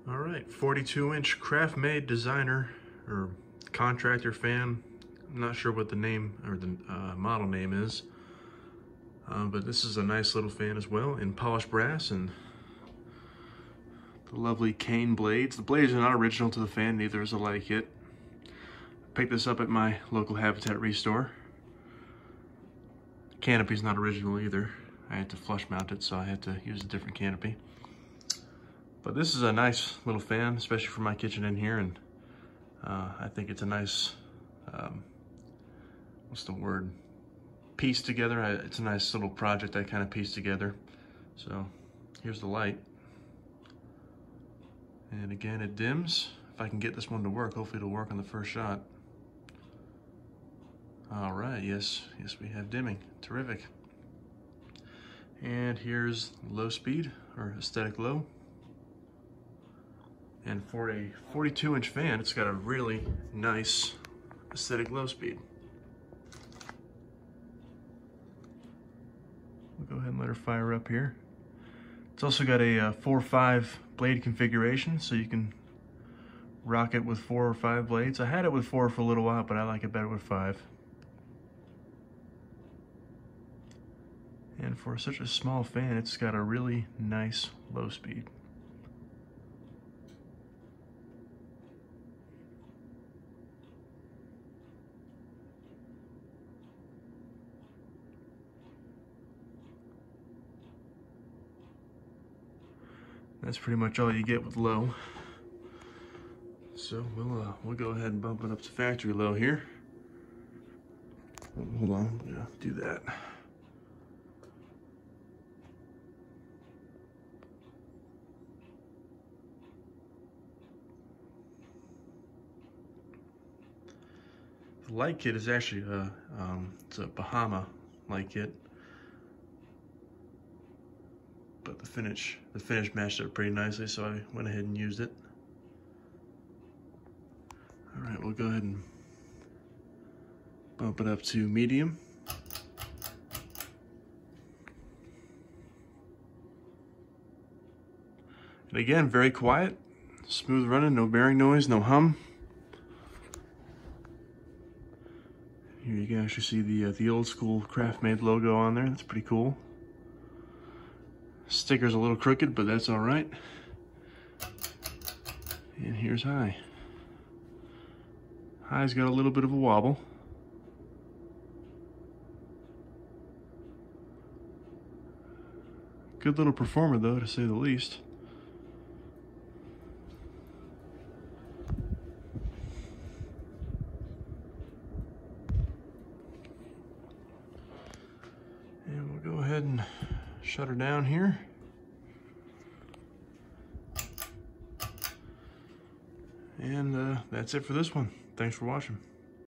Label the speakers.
Speaker 1: All right, 42-inch Craftmade designer or contractor fan. I'm not sure what the name or the model name is, but this is a nice little fan as well in polished brass and the lovely cane blades. The blades are not original to the fan, neither is the light kit. Picked this up at my local Habitat Restore. Canopy's not original either. I had to flush mount it, so I had to use a different canopy. But this is a nice little fan, especially for my kitchen in here, and I think it's a nice, what's the word? Piece together. It's a nice little project I kind of pieced together. So here's the light. And again, it dims. If I can get this one to work, hopefully it'll work on the first shot. All right, yes, we have dimming. Terrific. And here's low speed, or aesthetic low. And for a 42-inch fan, it's got a really nice aesthetic low speed. We'll go ahead and let her fire up here. It's also got a 4-5 blade configuration, so you can rock it with 4 or 5 blades. I had it with 4 for a little while, but I like it better with 5. And for such a small fan, it's got a really nice low speed. That's pretty much all you get with low. So we'll go ahead and bump it up to factory low here. Hold on, I'm gonna do that. The light kit is actually it's a Bahama light kit. But the finish matched up pretty nicely, so I went ahead and used it. All right, we'll go ahead and bump it up to medium. And again, very quiet, smooth running, no bearing noise, no hum. Here you can actually see the old school Craftmade logo on there. That's pretty cool. Sticker's a little crooked, but that's all right. And here's high. High's got a little bit of a wobble. Good little performer though, to say the least. And we'll go ahead and shut her down here. And that's it for this one. Thanks for watching.